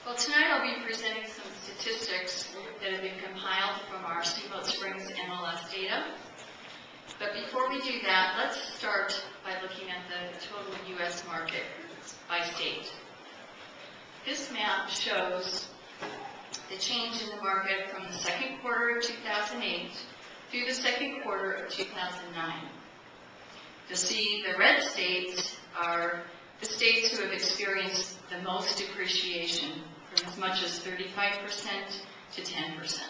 Well, tonight I'll be presenting some statistics that have been compiled from our Steamboat Springs MLS data. But before we do that, let's start by looking at the total U.S. market by state. This map shows the change in the market from the second quarter of 2008 through the second quarter of 2009. You'll see the red states are the states who have experienced the most depreciation, from as much as 35% to 10%.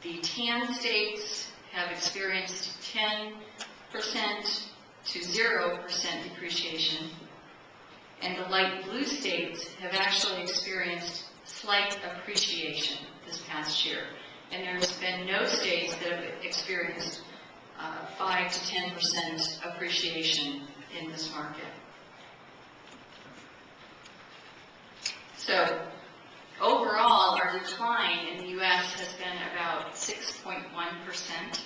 The tan states have experienced 10% to 0% depreciation, and the light blue states have actually experienced slight appreciation this past year. And there's been no states that have experienced 5 to 10% appreciation in this market. So overall, our decline in the U.S. has been about 6.1%.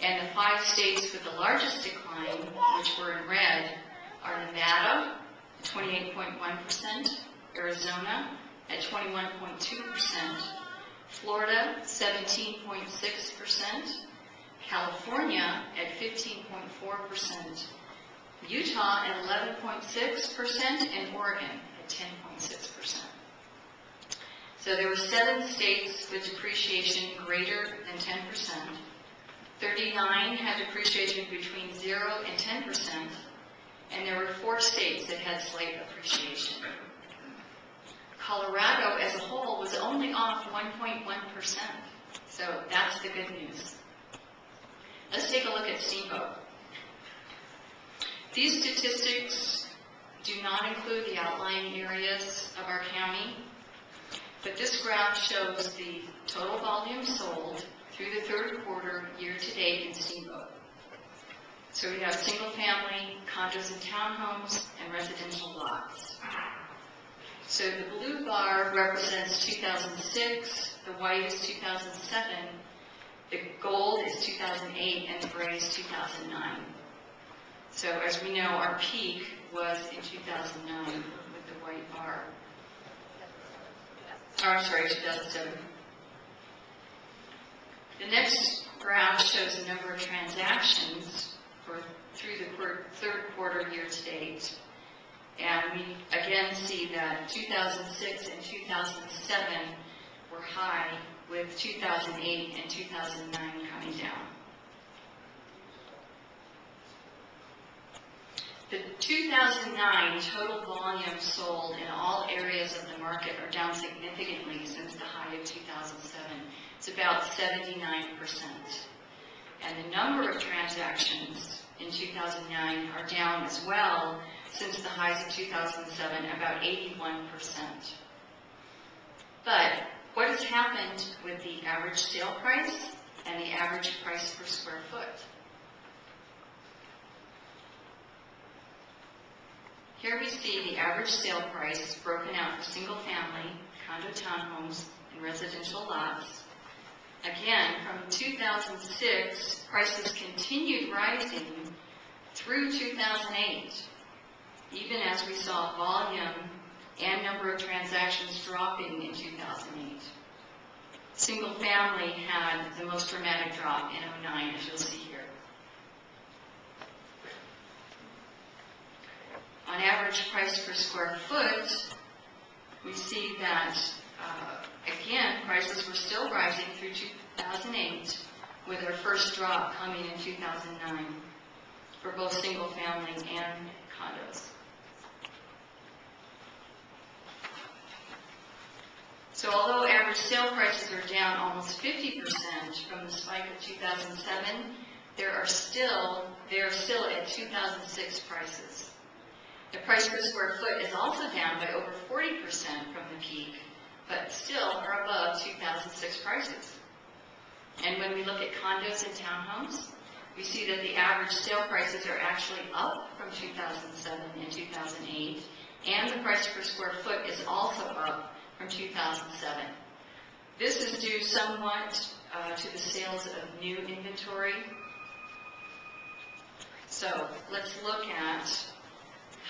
And the 5 states with the largest decline, which were in red, are Nevada, 28.1%, Arizona at 21.2%, Florida, 17.6%, California at 15.4%, Utah at 11.6%, and Oregon at 10.6%. So there were 7 states with depreciation greater than 10%. 39 had depreciation between 0 and 10%, and there were 4 states that had slight appreciation. Colorado as a whole was only off 1.1%, so that's the good news. Let's take a look at Steamboat. These statistics do not include the outlying areas of our county, but this graph shows the total volume sold through the third quarter year-to-date in Steamboat. So we have single-family, condos and townhomes, and residential lots. So the blue bar represents 2006, the white is 2007, the gold is 2008, and the gray is 2009. So as we know, our peak was in 2009 with the white bar. Oh, I'm sorry, 2007. The next graph shows the number of transactions through the third quarter year-to-date. And we again see that 2006 and 2007 were high, with 2008 and 2009 coming down. The 2009 total volume sold in all areas of the market are down significantly since the high of 2007. It's about 79%. And the number of transactions in 2009 are down as well since the highs of 2007, about 81%. But what has happened with the average sale price and the average price per square foot? Here we see the average sale price broken out for single-family, condo townhomes, and residential lots. Again, from 2006, prices continued rising through 2008, even as we saw volume and number of transactions dropping in 2008. Single-family had the most dramatic drop in 2009, as you'll see here. On average price per square foot, we see that, again, prices were still rising through 2008, with our first drop coming in 2009 for both single-family and condos. So although average sale prices are down almost 50% from the spike of 2007, they are still at 2006 prices. The price per square foot is also down by over 40% from the peak, but still are above 2006 prices. And when we look at condos and townhomes, we see that the average sale prices are actually up from 2007 and 2008, and the price per square foot is also up from 2007. This is due somewhat to the sales of new inventory. So let's look at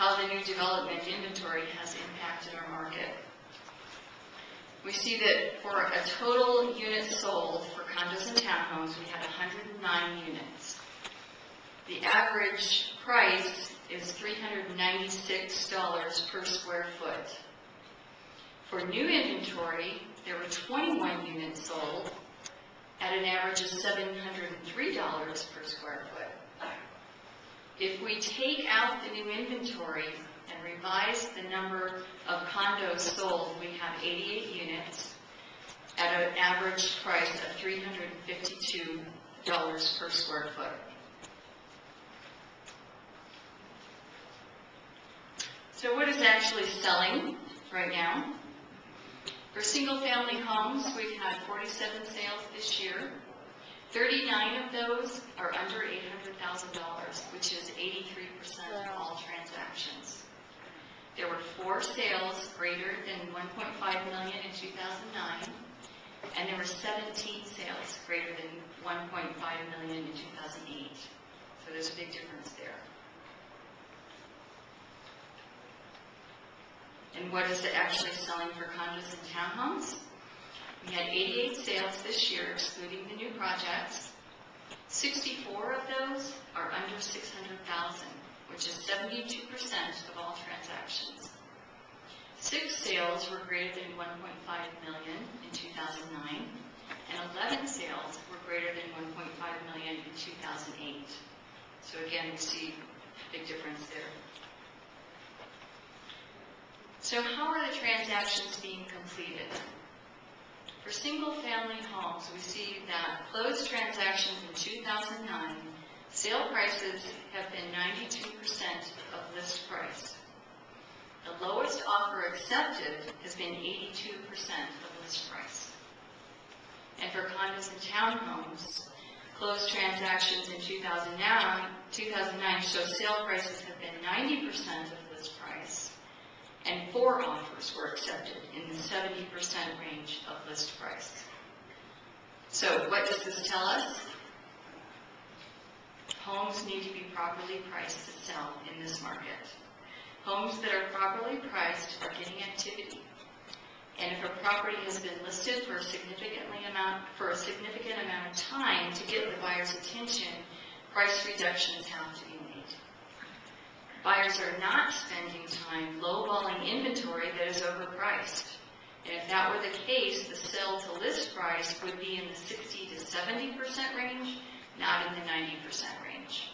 how the new development inventory has impacted our market. We see that for a total units sold for condos and townhomes, we had 109 units. The average price is $396 per square foot. For new inventory, there were 21 units sold at an average of $703 per square foot. If we take out the new inventory and revise the number of condos sold, we have 88 units at an average price of $352 per square foot. So what is actually selling right now? For single-family homes, we've had 47 sales this year. 39 of those are under $800,000, which is 83% of all transactions. There were 4 sales greater than $1.5 million in 2009, and there were 17 sales greater than $1.5 million in 2008. So there's a big difference there. And what is it actually selling for condos and townhomes? We had 88 sales this year, excluding the new projects. 64 of those are under $600,000, which is 72% of all transactions. 6 sales were greater than $1.5 million in 2009, and 11 sales were greater than $1.5 million in 2008. So again, we see a big difference there. So how are the transactions being completed? For single-family homes, we see that closed transactions in 2009, sale prices have been 92% of list price. The lowest offer accepted has been 82% of list price. And for condos and townhomes, closed transactions in 2009 show sale prices have been 90% of list price, and 4 offers were accepted in the 70% range of list price. So what does this tell us? Homes need to be properly priced to sell in this market. Homes that are properly priced are getting activity. And if a property has been listed for a significant amount of time to get the buyer's attention, price reductions have to be made. Buyers are not spending time lowballing inventory that is overpriced. And if that were the case, the sell to list price would be in the 60 to 70% range, not in the 90% range.